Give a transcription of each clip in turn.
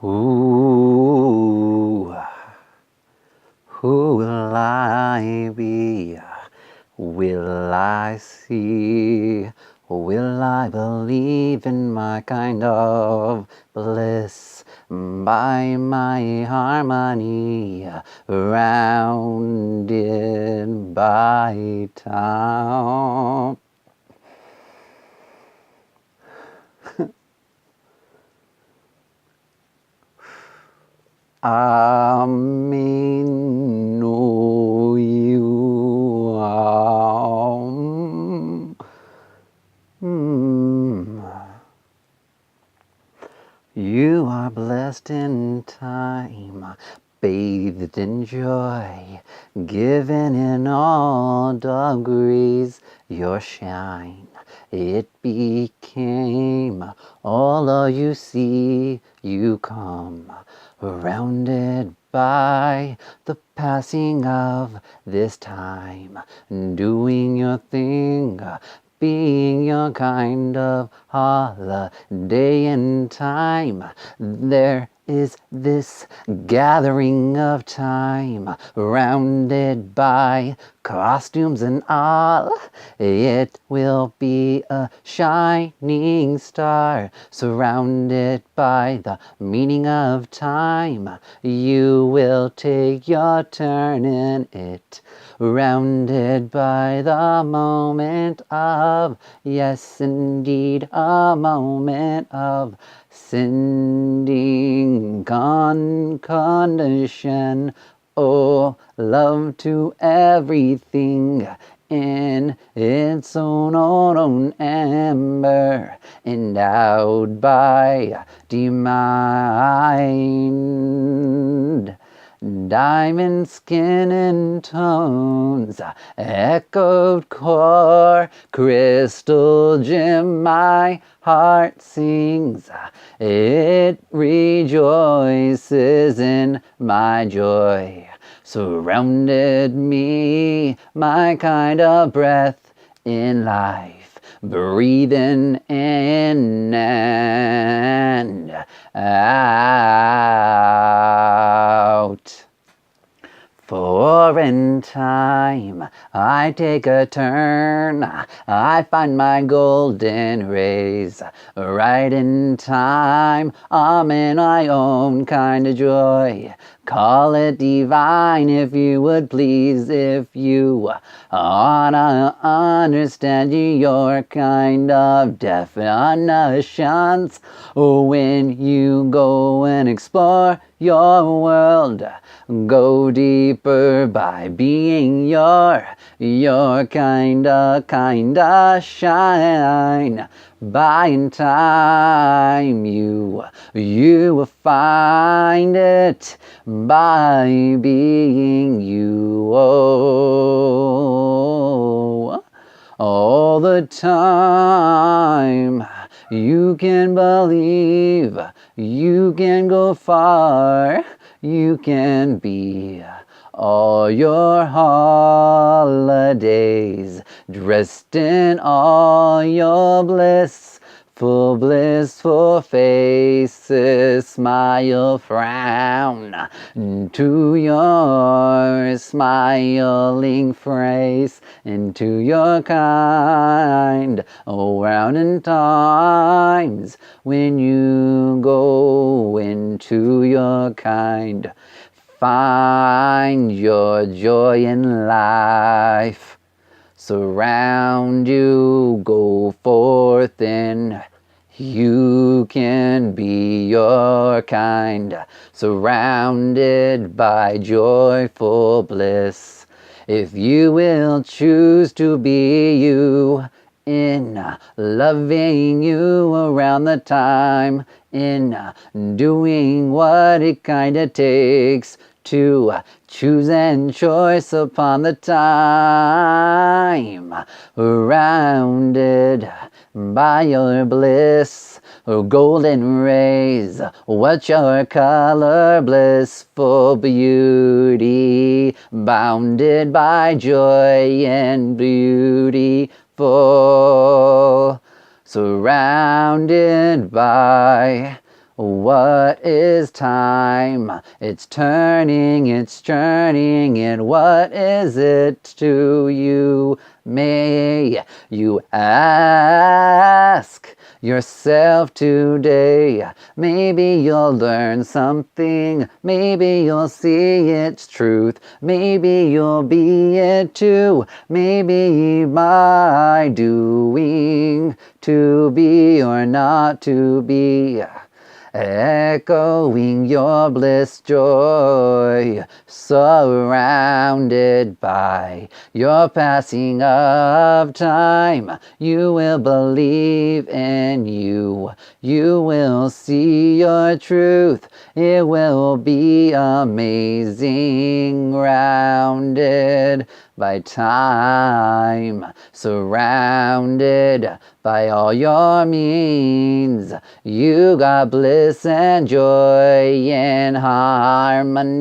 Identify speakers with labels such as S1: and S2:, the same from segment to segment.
S1: Who will I be? Will I see? Will I believe in my kind of bliss by my harmony, rounded by time? I may know you You are blessed in time, bathed in joy, given in all degrees your shine. It became all you see, you come, surrounded by the passing of this time, doing your thing, being your kind of holiday in time. There is this gathering of time, rounded by costumes and all. It will be a shining star, surrounded by the meaning of time. You will take your turn in it, rounded by the moment of, yes indeed, a moment of sending condition. Oh, love to everything in its own amber, endowed by mind. Diamond skin and tones, echoed core, crystal gem, my heart sings. It rejoices in my joy. Surrounded me, my kind of breath in life, breathing in and out. For in time I take a turn, I find my golden rays. Right in time, I'm in my own kind of joy. Call it divine if you would please, if you wanna understand your kind of definitions. When you go and explore your world, go deeper by being your kinda shine. By in time you will find it by being you. Oh, all the time you can believe, you can go far, you can be all your holidays, dressed in all your blissful faces. Smile, frown to your smiling phrase, into your kind. Around in times when you go into your kind, find your joy in life. Surround you, go forth and you can be your kind, surrounded by joyful bliss. If you will choose to be you, in loving you around the time, in doing what it kinda takes to choose and choice upon the time, surrounded by your bliss, golden rays, what your color, blissful beauty, bounded by joy and beautiful, surrounded by What is time? It's turning, it's churning, and what is it to you? May you ask yourself today. Maybe you'll learn something. Maybe you'll see its truth. Maybe you'll be it too. Maybe by doing, to be or not to be. Echoing your bliss joy, surrounded by your passing of time. You will believe in you. You will see your truth. It will be amazing, rounded by time, surrounded by all your means. You got bliss and joy and harmony.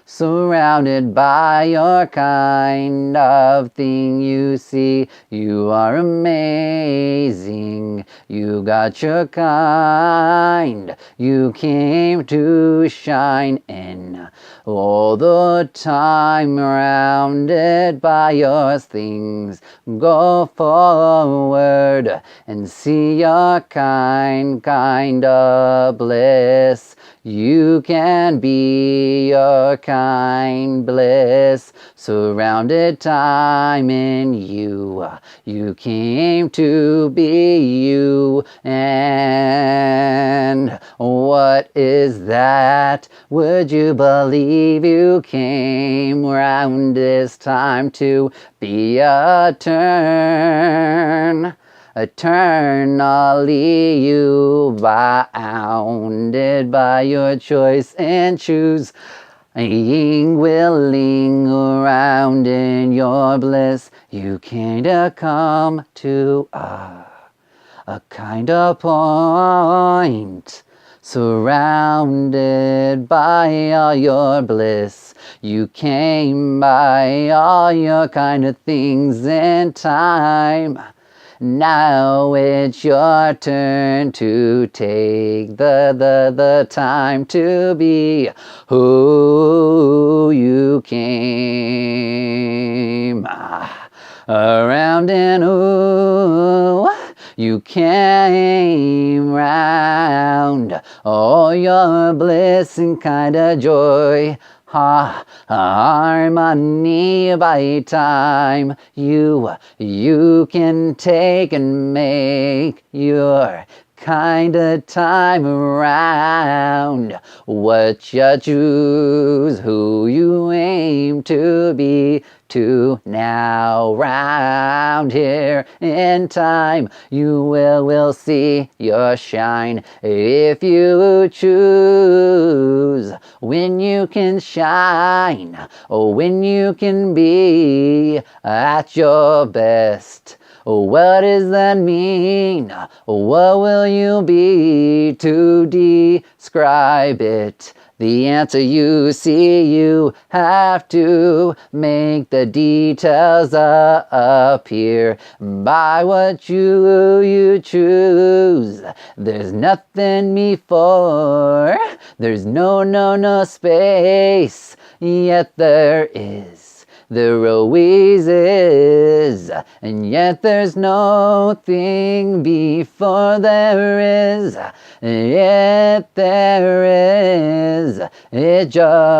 S1: Surrounded by your kind of thing you see. You are amazing. You got your kind. You came to shine in all the time, rounded by your things. Go forward and see your kind of bliss. You can be your kind bliss, surrounded time in you. You came to be you, and what is that? Would you believe you came round this time to be a turn? Eternally you bounded by your choice and choose, being willing around in your bliss. You came to come to a kind of point, surrounded by all your bliss. You came by all your kind of things in time. Now it's your turn to take the time to be who you came around, and who you came round. All your bliss and kind of joy, harmony by time. You can take and make your kind of time around. What you choose, who you aim to be, to now round here in time. You will see your shine if you choose. When you can shine, when you can be at your best. What does that mean? What will you be to describe it? The answer you see, you have to make the details appear by what you choose. There's nothing before, there's no space, yet there is. There always is, and yet there's nothing before there is, yet there is. It just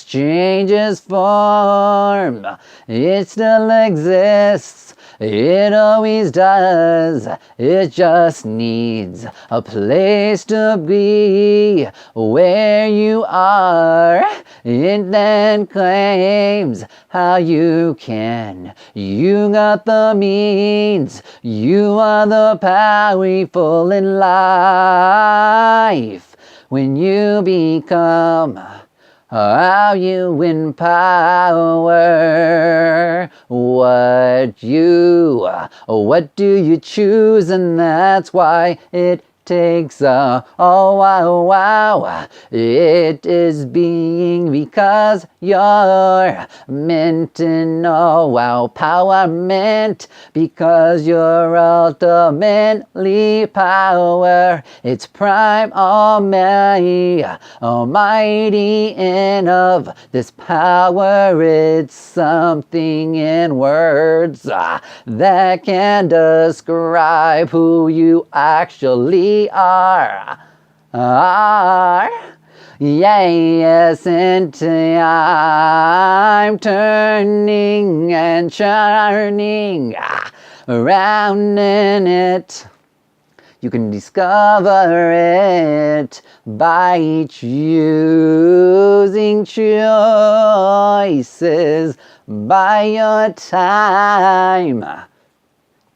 S1: changes form, it still exists. It always does. It just needs a place to be where you are. It then claims how you can. You got the means. You are the powerful in life. When you become how you win power. What do you choose? And that's why it takes a wow. It is being because you're meant in empowerment, because you're ultimately power. It's prime almighty and of this power. It's something in words that can describe who you actually are. Yes, and I'm turning and churning around in it. You can discover it by choosing choices by your time.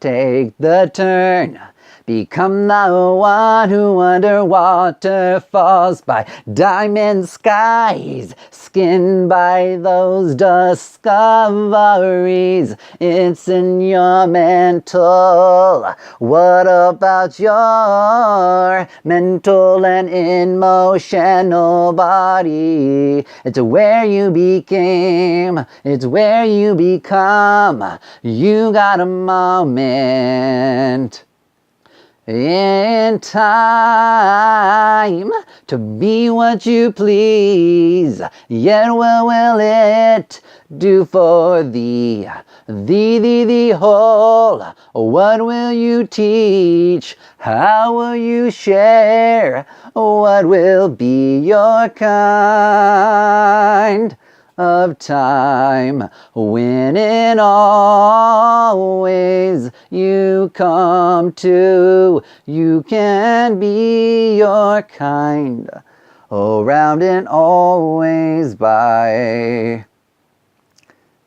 S1: Take the turn. Become the one who underwater falls by diamond skies, skinned by those discoveries. It's in your mental. What about your mental and emotional body? It's where you became. It's where you become. You got a moment in time to be what you please. Yet what will it do for thee? The whole? What will you teach? How will you share? What will be your kind of time when in always you come to? You can be your kind around and always by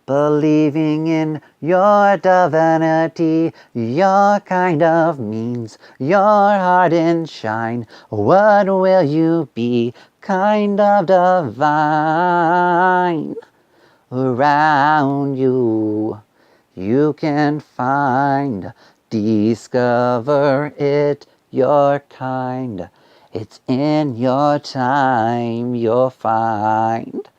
S1: believing in your divinity. Your kind of means your heart and shine. What will you be? Kind of divine. Around you can find, discover it, your kind. It's in your time you'll find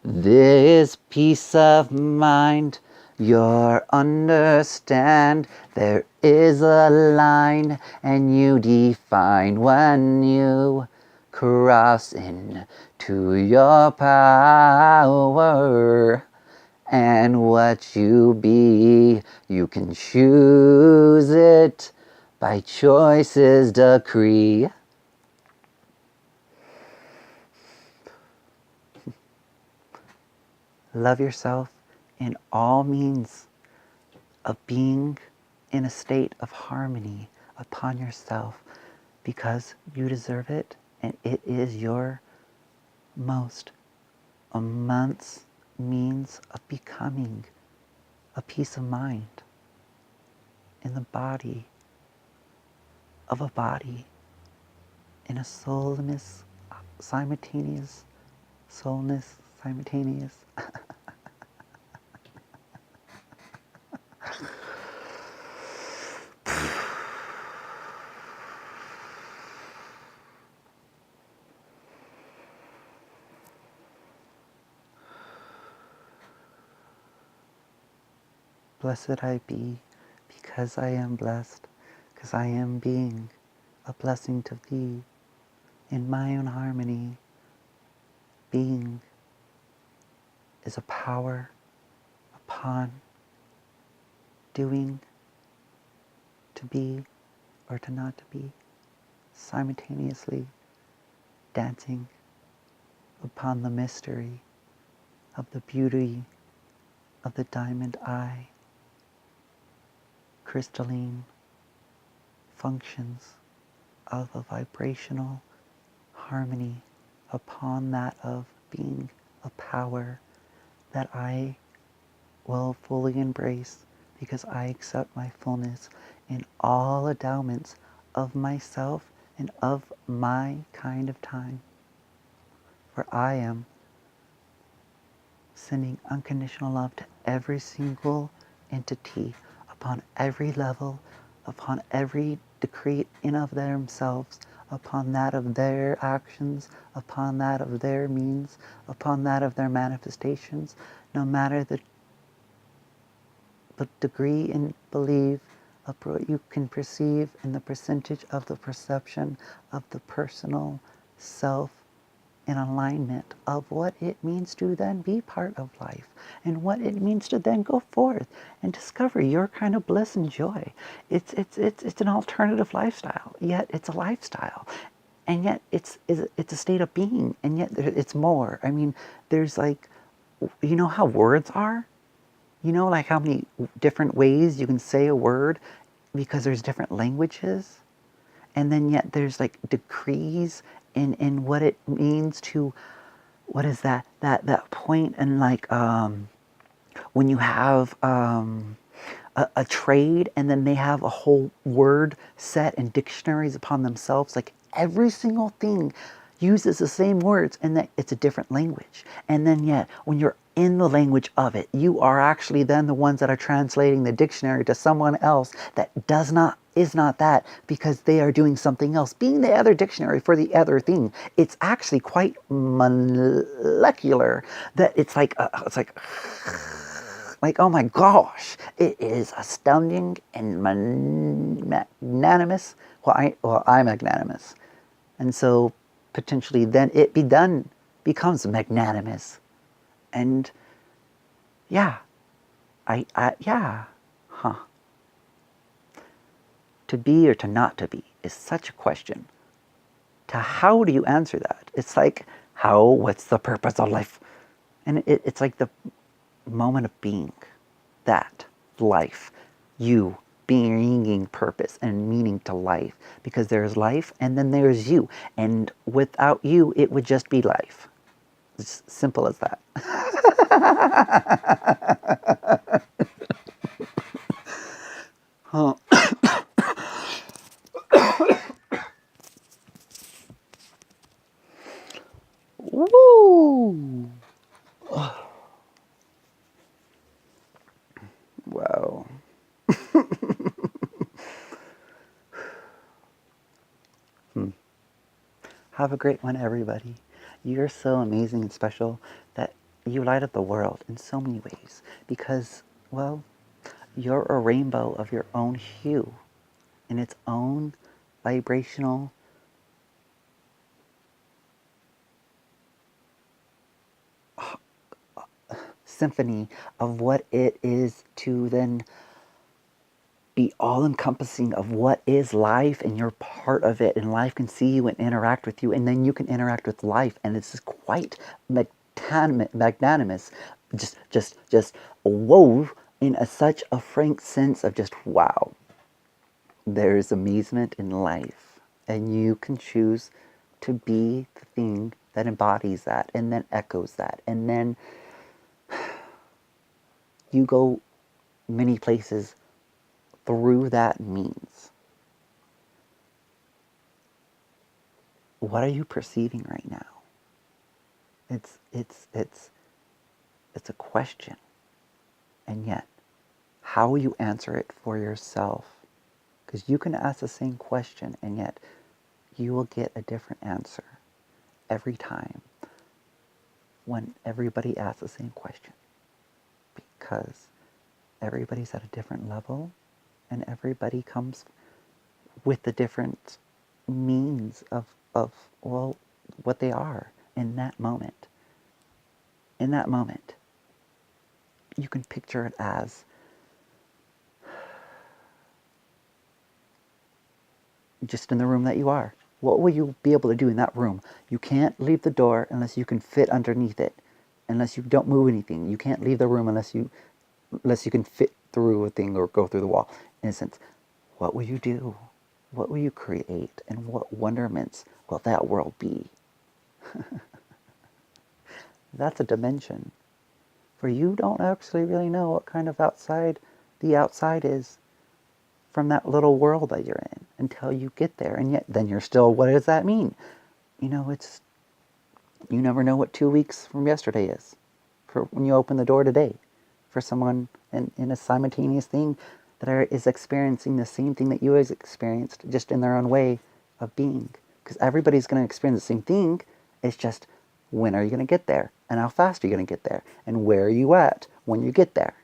S1: this peace of mind. You'll understand there is a line, and you define when you cross into your power. And what you be, you can choose it by choice's decree. Love yourself in all means of being in a state of harmony upon yourself, because you deserve it, and it is your most immense means of becoming a peace of mind in the body of a body, in a soulness simultaneous, Blessed I be, because I am blessed, because I am being a blessing to thee. In my own harmony, being is a power upon doing, to be or to not to be, simultaneously dancing upon the mystery of the beauty of the diamond eye, crystalline functions of a vibrational harmony upon that of being a power that I will fully embrace, because I accept my fullness in all endowments of myself and of my kind of time. For I am sending unconditional love to every single entity upon every level upon every decree in of themselves, upon that of their actions, upon that of their means, upon that of their manifestations, no matter the degree in belief of what you can perceive in the percentage of the perception of the personal self in alignment of what it means to then be part of life and what it means to then go forth and discover your kind of bliss and joy. It's an alternative lifestyle, yet it's a lifestyle. And yet it's a state of being, and yet it's more. I mean, there's like, you know how words are? You know, like how many different ways you can say a word because there's different languages? And then yet there's like decrees in what it means to, what is that point and like, when you have a trade and then they have a whole word set and dictionaries upon themselves, like every single thing uses the same words and that it's a different language. And then yet when you're in the language of it, you are actually then the ones that are translating the dictionary to someone else that is not that, because they are doing something else, being the other dictionary for the other thing. It's actually quite molecular that it's like oh my gosh, it is astounding and magnanimous. Well, I'm magnanimous, and so potentially then it becomes magnanimous, and yeah, yeah, huh. To be or to not to be is such a question. To how do you answer that? It's like, what's the purpose of life? And it's like the moment of being, that life, you bringing purpose and meaning to life, because there's life and then there's you, and without you it would just be life. It's simple as that. Oh. Woo! Wow. Have a great one, everybody. You're so amazing and special that you light up the world in so many ways because, well, you're a rainbow of your own hue in its own vibrational symphony of what it is to then be all-encompassing of what is life, and you're part of it, and life can see you and interact with you, and then you can interact with life, and it's quite magnanimous, just whoa, in such a frank sense of just wow. There's amazement in life, and you can choose to be the thing that embodies that, and then echoes that, and then you go many places through that means. What are you perceiving right now? It's a question. And yet, how will you answer it for yourself? Because you can ask the same question and yet you will get a different answer every time when everybody asks the same question. Because everybody's at a different level and everybody comes with the different means of well, what they are in that moment. In that moment, you can picture it as just in the room that you are. What will you be able to do in that room? You can't leave the door unless you can fit underneath it. Unless you don't move anything. You can't leave the room unless you can fit through a thing or go through the wall. In a sense, what will you do? What will you create? And what wonderments will that world be? That's a dimension. For you don't actually really know what kind of outside the outside is from that little world that you're in until you get there. And yet then you're still, what does that mean? You know, you never know what 2 weeks from yesterday is for when you open the door today. For someone in a simultaneous thing, that is experiencing the same thing that you have experienced, just in their own way of being. Because everybody's going to experience the same thing. It's just, when are you going to get there? And how fast are you going to get there? And where are you at when you get there?